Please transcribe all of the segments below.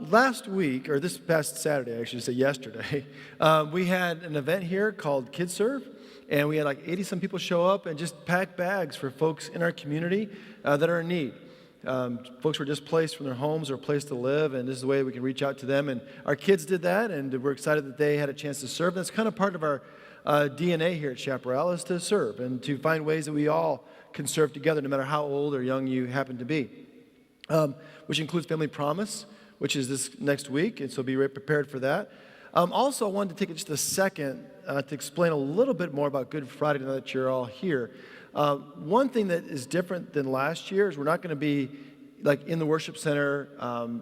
Last week, or this past Saturday, I should say yesterday, we had an event here called Kids Serve, and we had like 80-some people show up and just pack bags for folks in our community that are in need. Folks were displaced from their homes or a place to live, and this is the way we can reach out to them. And our kids did that, and we're excited that they had a chance to serve. That's kind of part of our DNA here at Chaparral, is to serve and to find ways that we all can serve together, no matter how old or young you happen to be, which includes Family Promise, which is this next week, and so be prepared for that. Also, I wanted to take just a second to explain a little bit more about Good Friday now that you're all here. One thing that is different than last year is we're not going to be like in the worship center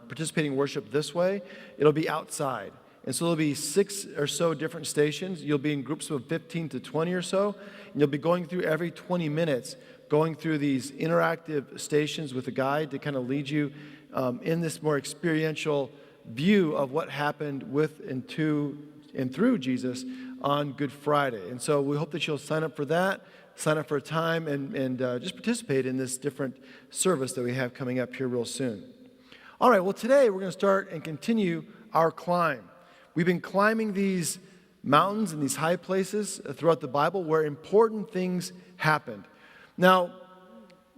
participating in worship this way. It'll be outside. And so there'll be 6 or so different stations. You'll be in groups of 15 to 20 or so, and you'll be going through every 20 minutes, going through these interactive stations with a guide to kind of lead you in this more experiential view of what happened with and to and through Jesus on Good Friday. And so we hope that you'll sign up for that, sign up for a time, and just participate in this different service that we have coming up here real soon. All right, well, today we're going to start and continue our climb. We've been climbing these mountains and these high places throughout the Bible where important things happened. Now,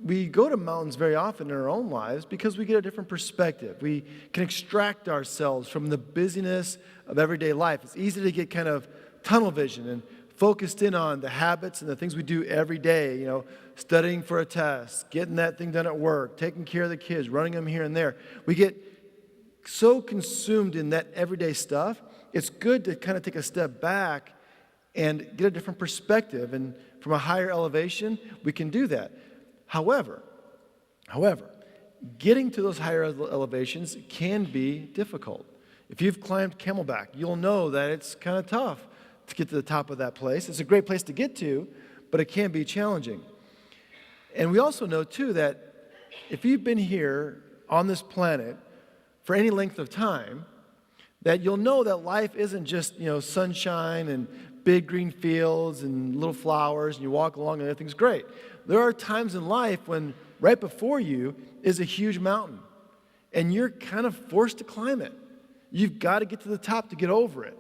we go to mountains very often in our own lives because we get a different perspective. We can extract ourselves from the busyness of everyday life. It's easy to get kind of tunnel vision and focused in on the habits and the things we do every day, you know, studying for a test, getting that thing done at work, taking care of the kids, running them here and there. We get so consumed in that everyday stuff, it's good to kind of take a step back and get a different perspective. And from a higher elevation, we can do that. However, getting to those higher elevations can be difficult. If you've climbed Camelback, you'll know that it's kind of tough to get to the top of that place. It's a great place to get to, but it can be challenging. And we also know, too, that if you've been here on this planet for any length of time, that you'll know that life isn't just, you know, sunshine and big green fields and little flowers, and you walk along and everything's great. There are times in life when right before you is a huge mountain, and you're kind of forced to climb it. You've got to get to the top to get over it.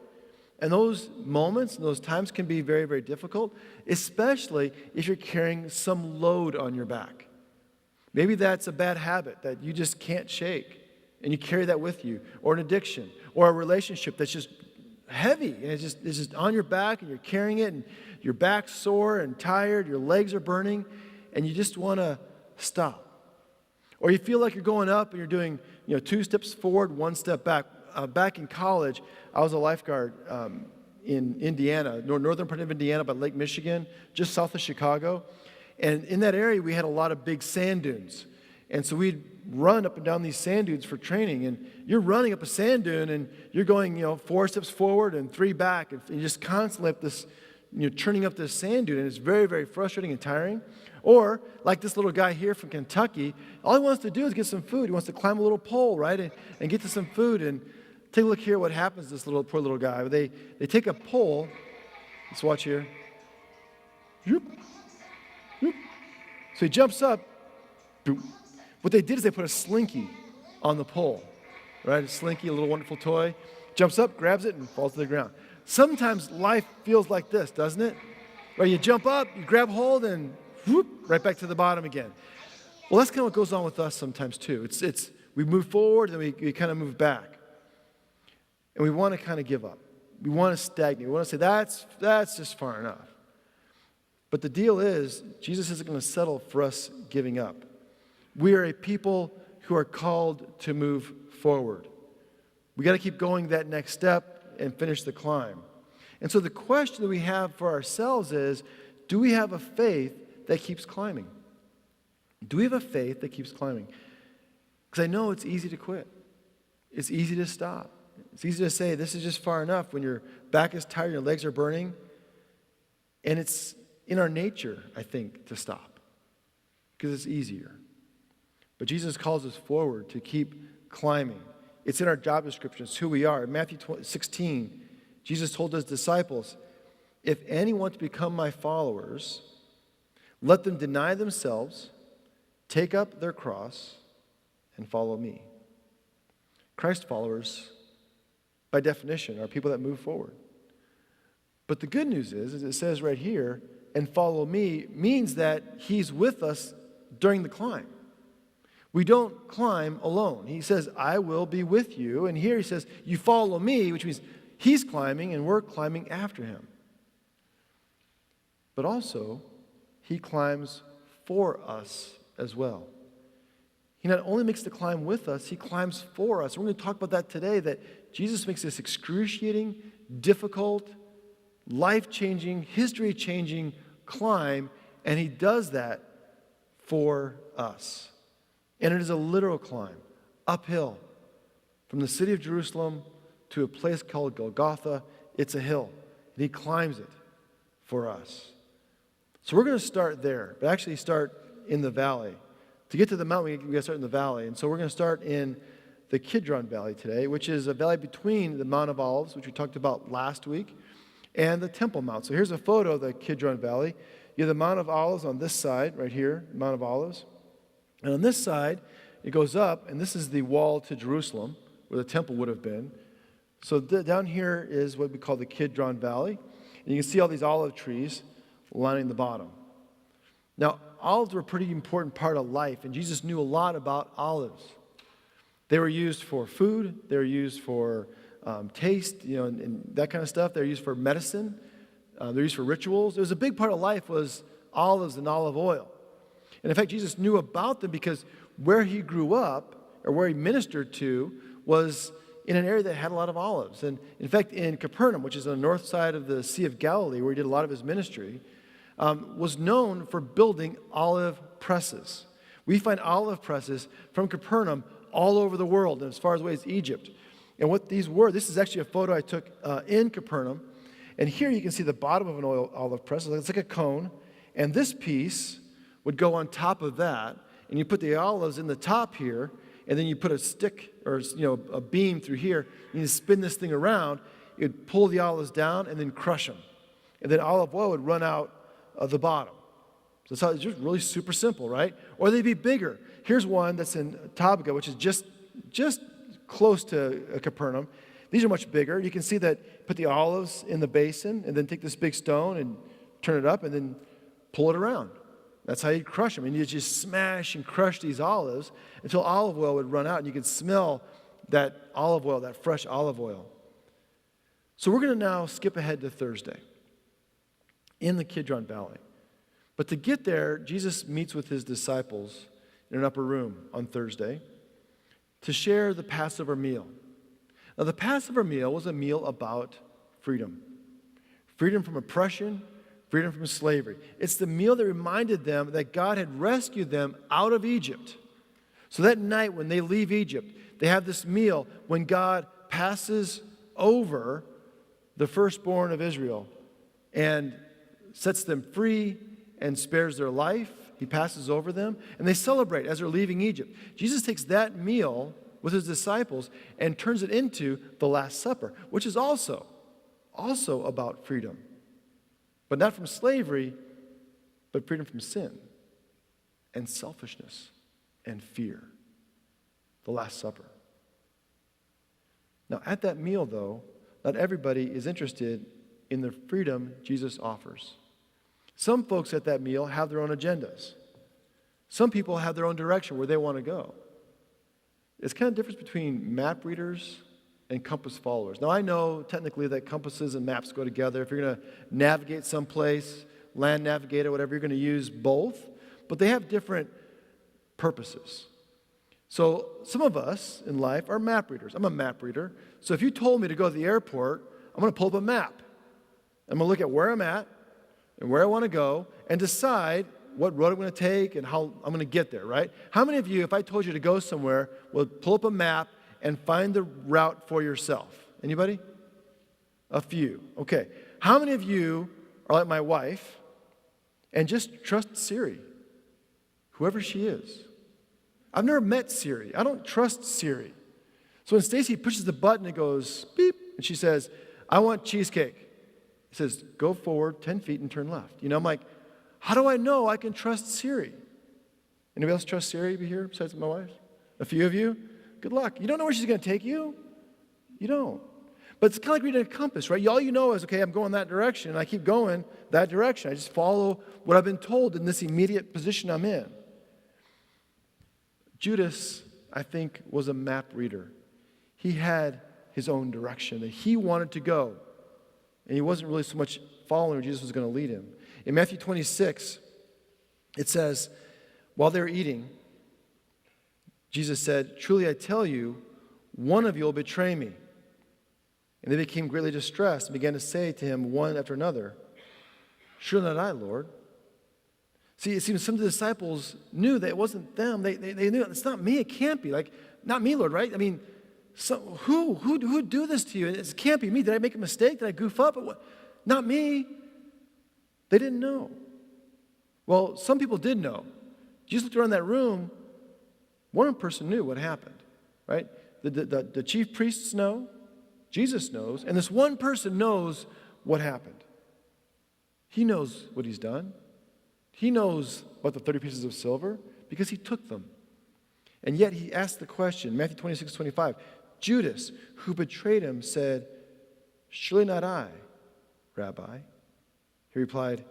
And those moments and those times can be very, very difficult, especially if you're carrying some load on your back. Maybe that's a bad habit that you just can't shake, and you carry that with you, or an addiction, or a relationship that's just heavy, and it's just on your back, and you're carrying it, and your back's sore and tired, your legs are burning, and you just want to stop. Or you feel like you're going up and you're doing, 2 steps forward, 1 step back. Back in college, I was a lifeguard in Indiana, northern part of Indiana by Lake Michigan, just south of Chicago. And in that area, we had a lot of big sand dunes. And so we'd run up and down these sand dunes for training. And you're running up a sand dune, and you're going, 4 steps forward and 3 back. And you just constantly have this, churning up this sand dune. And it's very, very frustrating and tiring. Or, like this little guy here from Kentucky, all he wants to do is get some food. He wants to climb a little pole, right, and get to some food. And take a look here what happens to this poor little guy. They take a pole. Let's watch here. Yoop, yoop. So he jumps up. Boom. What they did is they put a slinky on the pole, right? A slinky, a little wonderful toy. Jumps up, grabs it, and falls to the ground. Sometimes life feels like this, doesn't it? Right? You jump up, you grab hold, and whoop, right back to the bottom again. Well, that's kind of what goes on with us sometimes too. We move forward, and we kind of move back. And we want to kind of give up. We want to stagnate. We want to say, that's just far enough. But the deal is, Jesus isn't going to settle for us giving up. We are a people who are called to move forward. We got to keep going that next step and finish the climb. And so the question that we have for ourselves is, do we have a faith that keeps climbing? Do we have a faith that keeps climbing? Because I know it's easy to quit. It's easy to stop. It's easy to say, this is just far enough when your back is tired, your legs are burning. And it's in our nature, I think, to stop. Because it's easier. But Jesus calls us forward to keep climbing. It's in our job description. It's who we are. In Matthew 16, Jesus told his disciples, if any want to become my followers, let them deny themselves, take up their cross, and follow me. Christ followers, by definition, are people that move forward. But the good news is, as it says right here, and follow me, means that he's with us during the climb. We don't climb alone. He says, I will be with you. And here he says, you follow me, which means he's climbing and we're climbing after him. But also, he climbs for us as well. He not only makes the climb with us, he climbs for us. We're going to talk about that today, that Jesus makes this excruciating, difficult, life-changing, history-changing climb, and he does that for us. And it is a literal climb, uphill, from the city of Jerusalem to a place called Golgotha. It's a hill, and he climbs it for us. So we're going to start there, but actually start in the valley. To get to the mountain, we got to start in the valley. And so we're going to start in the Kidron Valley today, which is a valley between the Mount of Olives, which we talked about last week, and the Temple Mount. So here's a photo of the Kidron Valley. You have the Mount of Olives on this side, right here, Mount of Olives. And on this side, it goes up, and this is the wall to Jerusalem, where the temple would have been. So down here is what we call the Kidron Valley. And you can see all these olive trees lining the bottom. Now, olives were a pretty important part of life, and Jesus knew a lot about olives. They were used for food. They were used for taste, and that kind of stuff. They're used for medicine. They're used for rituals. It was a big part of life was olives and olive oil. And in fact, Jesus knew about them because where he grew up, or where he ministered to, was in an area that had a lot of olives. And in fact, in Capernaum, which is on the north side of the Sea of Galilee, where he did a lot of his ministry, was known for building olive presses. We find olive presses from Capernaum all over the world, and as far away as Egypt. And what these were, this is actually a photo I took in Capernaum. And here you can see the bottom of an olive press. It's like a cone. And this piece would go on top of that. And you put the olives in the top here. And then you put a stick or a beam through here. And you spin this thing around. You'd pull the olives down and then crush them. And then olive oil would run out of the bottom. So it's just really super simple, right? Or they'd be bigger. Here's one that's in Tabgha, which is just close to Capernaum. These are much bigger. You can see that put the olives in the basin and then take this big stone and turn it up and then pull it around. That's how you crush them. And you just smash and crush these olives until olive oil would run out and you could smell that olive oil, that fresh olive oil. So we're going to now skip ahead to Thursday in the Kidron Valley. But to get there, Jesus meets with his disciples in an upper room on Thursday to share the Passover meal. Now, the Passover meal was a meal about freedom. Freedom from oppression, freedom from slavery. It's the meal that reminded them that God had rescued them out of Egypt. So that night when they leave Egypt, they have this meal when God passes over the firstborn of Israel and sets them free and spares their life. He passes over them, and they celebrate as they're leaving Egypt. Jesus takes that meal with his disciples and turns it into the Last Supper, which is also about freedom. But not from slavery, but freedom from sin and selfishness and fear. The Last Supper. Now, at that meal, though, not everybody is interested in the freedom Jesus offers. Some folks at that meal have their own agendas. Some people have their own direction where they want to go. It's kind of difference between map readers and compass followers. Now, I know technically that compasses and maps go together. If you're going to navigate someplace, land navigator, whatever, you're going to use both, but they have different purposes. So some of us in life are map readers. I'm a map reader. So if you told me to go to the airport, I'm going to pull up a map. I'm going to look at where I'm at and where I want to go and decide what road I'm going to take and how I'm going to get there, right? How many of you, if I told you to go somewhere, would pull up a map and find the route for yourself? Anybody? A few. Okay. How many of you are like my wife and just trust Siri, whoever she is? I've never met Siri. I don't trust Siri. So when Stacy pushes the button, it goes beep, and she says, I want cheesecake. It says, go forward 10 feet and turn left. You know, I'm like, how do I know I can trust Siri? Anybody else trust Siri here besides my wife? A few of you? Good luck. You don't know where she's going to take you. You don't. But it's kind of like reading a compass, right? All you know is, okay, I'm going that direction, and I keep going that direction. I just follow what I've been told in this immediate position I'm in. Judas, I think, was a map reader. He had his own direction that he wanted to go. And he wasn't really so much following where Jesus was going to lead him. In Matthew 26, it says, while they were eating, Jesus said, truly I tell you, one of you will betray me. And they became greatly distressed and began to say to him one after another, surely not I, Lord. See, it seems some of the disciples knew that it wasn't them. They knew, it's not me, it can't be. Like, not me, Lord, right? I mean, so who do this to you? It can't be me. Did I make a mistake? Did I goof up? Not me. They didn't know. Well, some people did know. Jesus looked around that room. One person knew what happened, right? The chief priests know. Jesus knows. And this one person knows what happened. He knows what he's done. He knows about the 30 pieces of silver because he took them. And yet he asked the question, Matthew 26:25, Judas, who betrayed him, said, surely not I, Rabbi. He replied,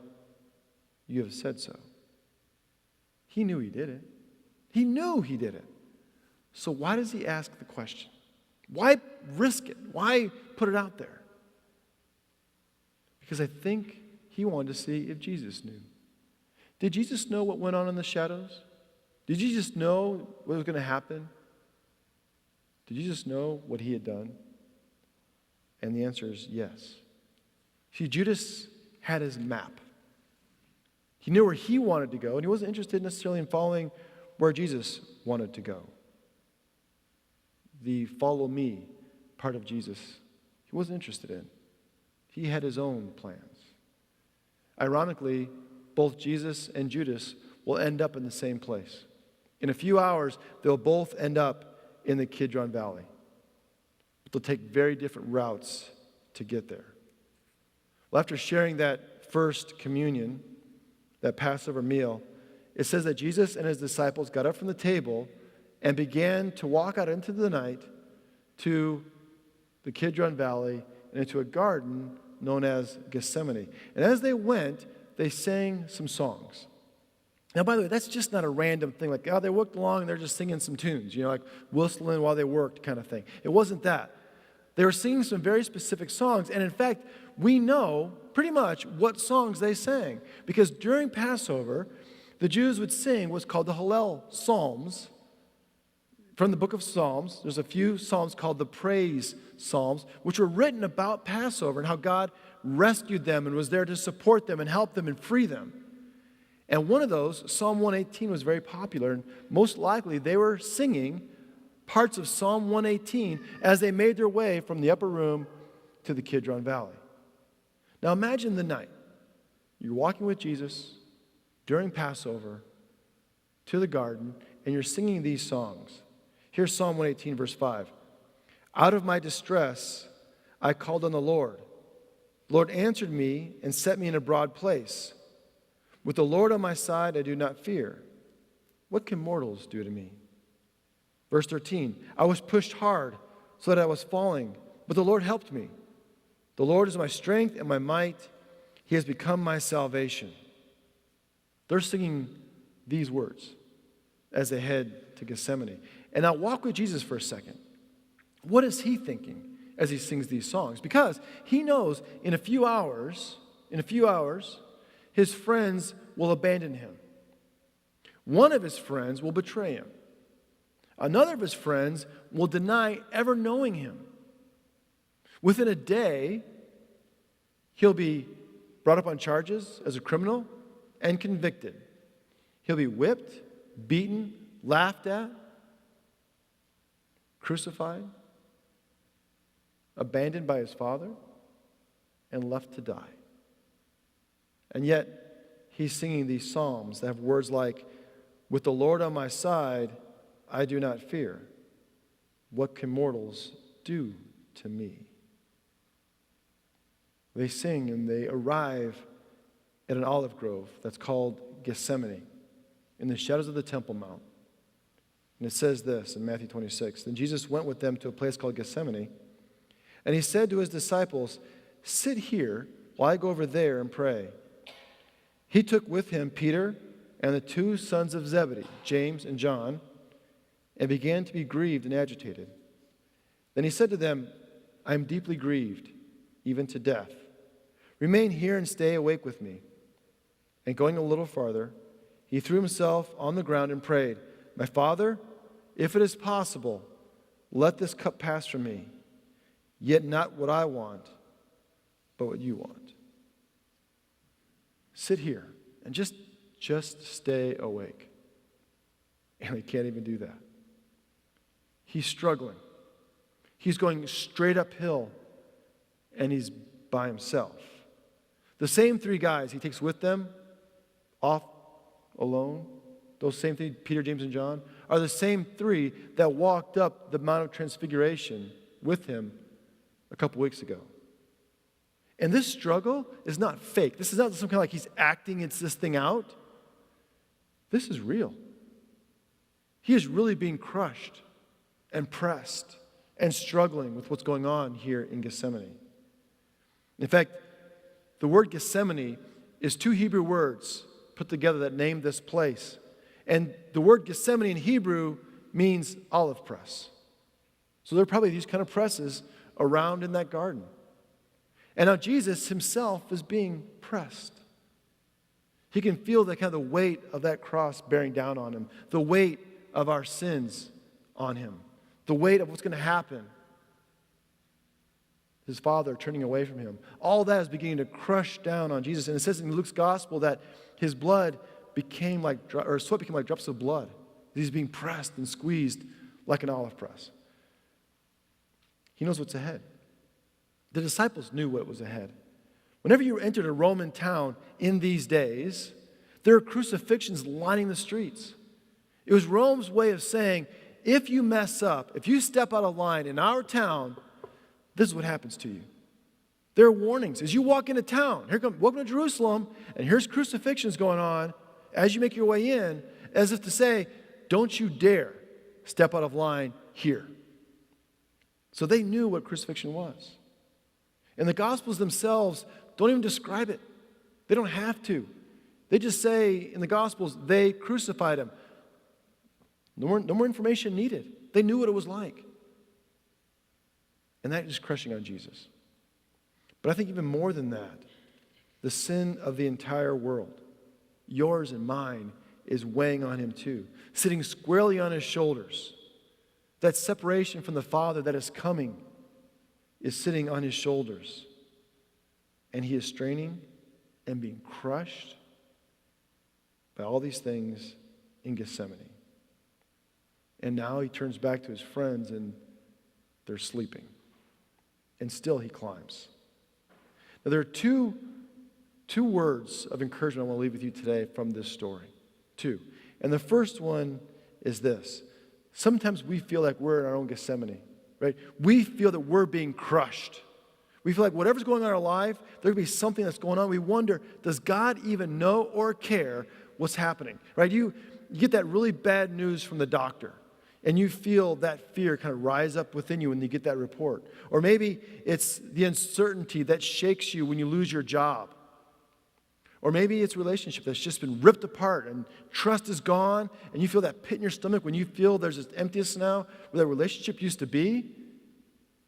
you have said so. He knew he did it. He knew he did it. So why does he ask the question? Why risk it? Why put it out there? Because I think he wanted to see if Jesus knew. Did Jesus know what went on in the shadows? Did Jesus know what was going to happen? Did Jesus know what he had done? And the answer is yes. See, Judas had his map. He knew where he wanted to go, and he wasn't interested necessarily in following where Jesus wanted to go. The follow me part of Jesus, he wasn't interested in. He had his own plans. Ironically, both Jesus and Judas will end up in the same place. In a few hours, they'll both end up in the Kidron Valley. But they'll take very different routes to get there. Well, after sharing that first communion, that Passover meal, it says that Jesus and his disciples got up from the table and began to walk out into the night to the Kidron Valley and into a garden known as Gethsemane. And as they went, they sang some songs. Now, by the way, that's just not a random thing like, oh, they worked along and they're just singing some tunes, like whistling while they worked kind of thing. It wasn't that. They were singing some very specific songs, and in fact, we know pretty much what songs they sang. Because during Passover, the Jews would sing what's called the Hallel Psalms. From the book of Psalms, there's a few psalms called the Praise Psalms, which were written about Passover and how God rescued them and was there to support them and help them and free them. And one of those, Psalm 118, was very popular, and most likely they were singing parts of Psalm 118 as they made their way from the upper room to the Kidron Valley. Now imagine the night. You're walking with Jesus during Passover to the garden, and you're singing these songs. Here's Psalm 118, verse 5. Out of my distress, I called on the Lord. The Lord answered me and set me in a broad place. With the Lord on my side, I do not fear. What can mortals do to me? Verse 13, I was pushed hard so that I was falling, but the Lord helped me. The Lord is my strength and my might. He has become my salvation. they're singing these words as they head to Gethsemane. And now walk with Jesus for a second. What is he thinking as he sings these songs? Because he knows in a few hours, his friends will abandon him. One of his friends will betray him. Another of his friends will deny ever knowing him. Within a day, he'll be brought up on charges as a criminal and convicted. He'll be whipped, beaten, laughed at, crucified, abandoned by his Father, and left to die. And yet, he's singing these psalms that have words like, "With the Lord on my side, I do not fear. What can mortals do to me?" They sing and they arrive at an olive grove that's called Gethsemane, in the shadows of the Temple Mount. And it says this in Matthew 26, "Then Jesus went with them to a place called Gethsemane, and he said to his disciples, 'Sit here while I go over there and pray.' He took with him Peter and the two sons of Zebedee, James and John, and began to be grieved and agitated. Then he said to them, 'I am deeply grieved, even to death. Remain here and stay awake with me.' And going a little farther, he threw himself on the ground and prayed, 'My Father, if it is possible, let this cup pass from me. Yet not what I want, but what you want.'" Sit here and just stay awake. And he can't even do that. He's struggling. He's going straight uphill, and he's by himself. The same three guys he takes with them, off alone, those same three, Peter, James, and John, are the same three that walked up the Mount of Transfiguration with him a couple weeks ago. And this struggle is not fake. This is not some kind of like he's acting this thing out. This is real. He is really being crushed and pressed and struggling with what's going on here in Gethsemane. In fact, the word Gethsemane is two Hebrew words put together that name this place. And the word Gethsemane in Hebrew means olive press. So there are probably these kind of presses around in that garden. And now Jesus himself is being pressed. He can feel the kind of the weight of that cross bearing down on him, the weight of our sins on him, the weight of what's going to happen. His Father turning away from him. All that is beginning to crush down on Jesus. And it says in Luke's gospel that his blood became like, or sweat became like drops of blood. He's being pressed and squeezed like an olive press. He knows what's ahead. The disciples knew what was ahead. Whenever you entered a Roman town in these days, there were crucifixions lining the streets. It was Rome's way of saying, if you mess up, if you step out of line in our town, this is what happens to you. There are warnings. As you walk into town, welcome to Jerusalem, and here's crucifixions going on as you make your way in, as if to say, don't you dare step out of line here. So they knew what crucifixion was. And the Gospels themselves don't even describe it. They don't have to. They just say in the Gospels, they crucified him. No more information needed. They knew what it was like. And that is crushing on Jesus. But I think even more than that, the sin of the entire world, yours and mine, is weighing on him too, sitting squarely on his shoulders. That separation from the Father that is coming is sitting on his shoulders. And he is straining and being crushed by all these things in Gethsemane. And now he turns back to his friends and they're sleeping. And still he climbs. Now there are two words of encouragement I want to leave with you today from this story. Two. And the first one is this. Sometimes we feel like we're in our own Gethsemane, right? We feel that we're being crushed. We feel like whatever's going on in our life, there could be something that's going on. We wonder, does God even know or care what's happening, right? You get that really bad news from the doctor, and you feel that fear kind of rise up within you when you get that report. Or maybe it's the uncertainty that shakes you when you lose your job. Or maybe it's a relationship that's just been ripped apart and trust is gone, and you feel that pit in your stomach when you feel there's this emptiness now where that relationship used to be.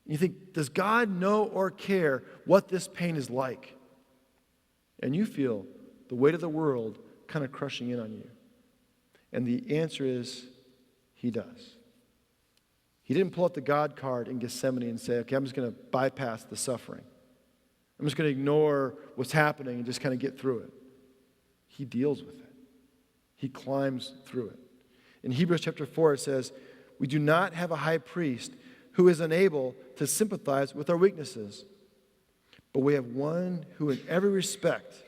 You think, does God know or care what this pain is like? And you feel the weight of the world kind of crushing in on you. And the answer is, he does. He didn't pull out the God card in Gethsemane and say, okay, I'm just going to bypass the suffering. I'm just going to ignore what's happening and just kind of get through it. He deals with it. He climbs through it. In Hebrews chapter 4, it says, we do not have a high priest who is unable to sympathize with our weaknesses, but we have one who in every respect,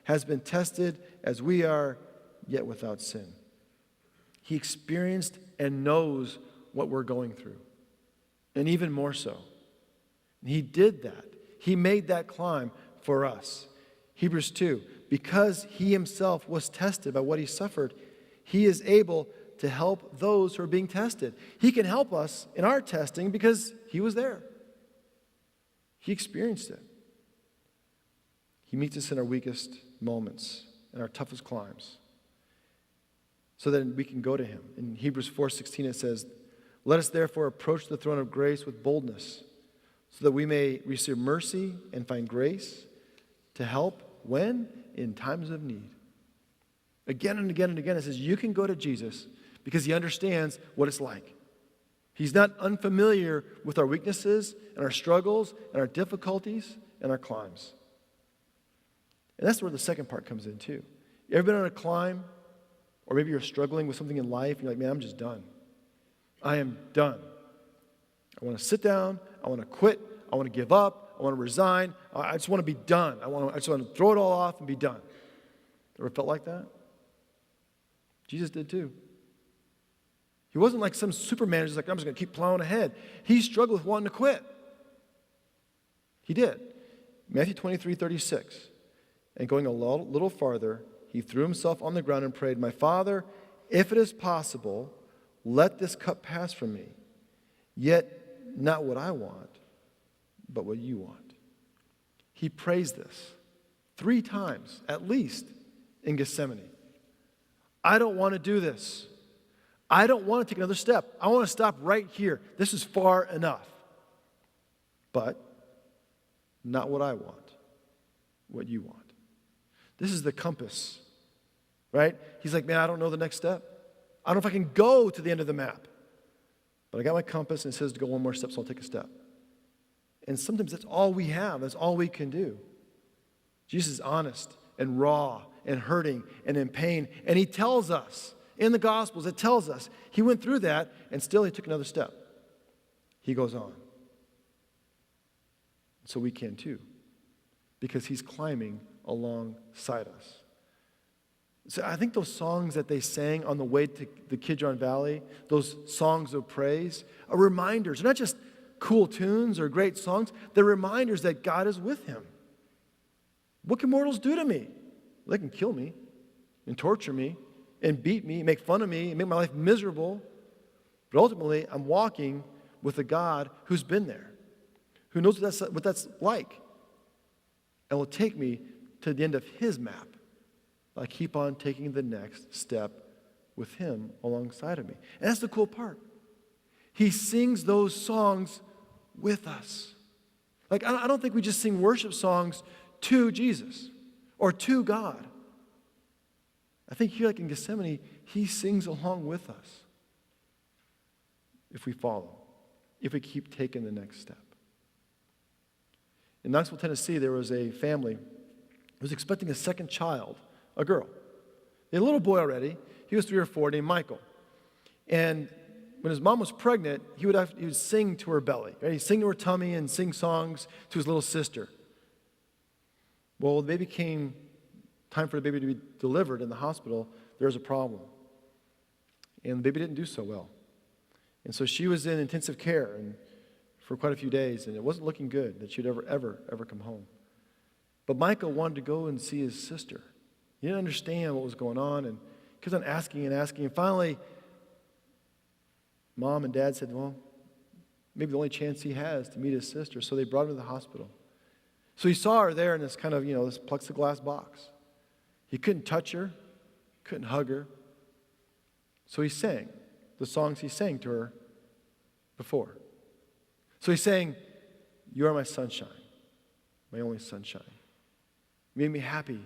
has been tested as we are, yet without sin. He experienced and knows what we're going through, and even more so. He did that. He made that climb for us. Hebrews 2, because he himself was tested by what he suffered, he is able to help those who are being tested. He can help us in our testing because he was there. He experienced it. He meets us in our weakest moments, in our toughest climbs, so that we can go to him. In Hebrews 4:16 it says, let us therefore approach the throne of grace with boldness, so that we may receive mercy and find grace to help when? In times of need. Again and again and again, it says you can go to Jesus because he understands what it's like. He's not unfamiliar with our weaknesses and our struggles and our difficulties and our climbs. And that's where the second part comes in too. You ever been on a climb, or maybe you're struggling with something in life and you're like, man, I'm just done. I am done. I want to sit down. I want to quit. I want to give up. I want to resign. I just want to be done. I just want to throw it all off and be done. Ever felt like that? Jesus did too. He wasn't like some Superman who's like, I'm just going to keep plowing ahead. He struggled with wanting to quit. He did. Matthew 23:36. And going a little farther, he threw himself on the ground and prayed, my Father, if it is possible, let this cup pass from me. Yet not what I want, but what you want. He prays this 3 times, at least, in Gethsemane. I don't want to do this. I don't want to take another step. I want to stop right here. This is far enough. But not what I want, what you want. This is the compass, right? He's like, man, I don't know the next step. I don't know if I can go to the end of the map. But I got my compass and it says to go one more step, so I'll take a step. And sometimes that's all we have. That's all we can do. Jesus is honest and raw and hurting and in pain. And he tells us, in the Gospels, it tells us, he went through that and still he took another step. He goes on. So we can too. Because he's climbing alongside us. So I think those songs that they sang on the way to the Kidron Valley, those songs of praise, are reminders. They're not just cool tunes or great songs. They're reminders that God is with him. What can mortals do to me? Well, they can kill me and torture me and beat me, make fun of me, and make my life miserable. But ultimately, I'm walking with a God who's been there, who knows what that's like, and will take me to the end of his map. I keep on taking the next step with him alongside of me. And that's the cool part. He sings those songs with us. Like, I don't think we just sing worship songs to Jesus or to God. I think here, like in Gethsemane, he sings along with us if we follow, if we keep taking the next step. In Knoxville, Tennessee, there was a family who was expecting a second child, a girl. They had a little boy already. He was 3 or 4, named Michael. And when his mom was pregnant, he would sing to her belly. Right? He'd sing to her tummy and sing songs to his little sister. Well, the baby came, time for the baby to be delivered in the hospital, there was a problem. And the baby didn't do so well. And so she was in intensive care and for quite a few days, and it wasn't looking good that she'd ever come home. But Michael wanted to go and see his sister. He didn't understand what was going on, and kept on asking and asking. And finally, Mom and Dad said, well, maybe the only chance he has to meet his sister. So they brought him to the hospital. So he saw her there in this kind of, this plexiglass box. He couldn't touch her, couldn't hug her. So he sang the songs he sang to her before. So he's saying, you are my sunshine, my only sunshine. You made me happy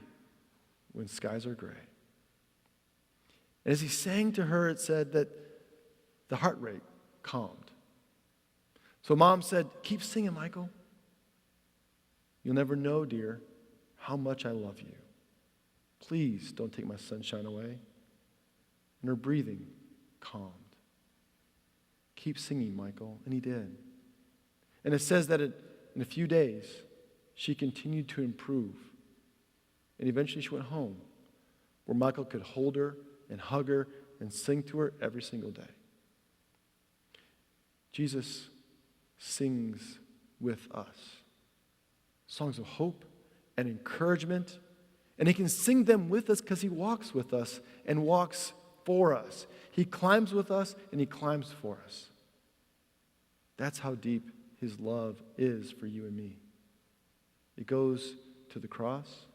when skies are gray. And as he sang to her, it said that the heart rate calmed. So Mom said, keep singing, Michael. You'll never know, dear, how much I love you. Please don't take my sunshine away. And her breathing calmed. Keep singing, Michael. And he did. And it says that in a few days, she continued to improve. And eventually she went home, where Michael could hold her and hug her and sing to her every single day. Jesus sings with us songs of hope and encouragement, and he can sing them with us because he walks with us and walks for us. He climbs with us and he climbs for us. That's how deep his love is for you and me. It goes to the cross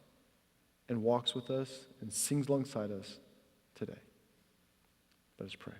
and walks with us and sings alongside us today. Let us pray.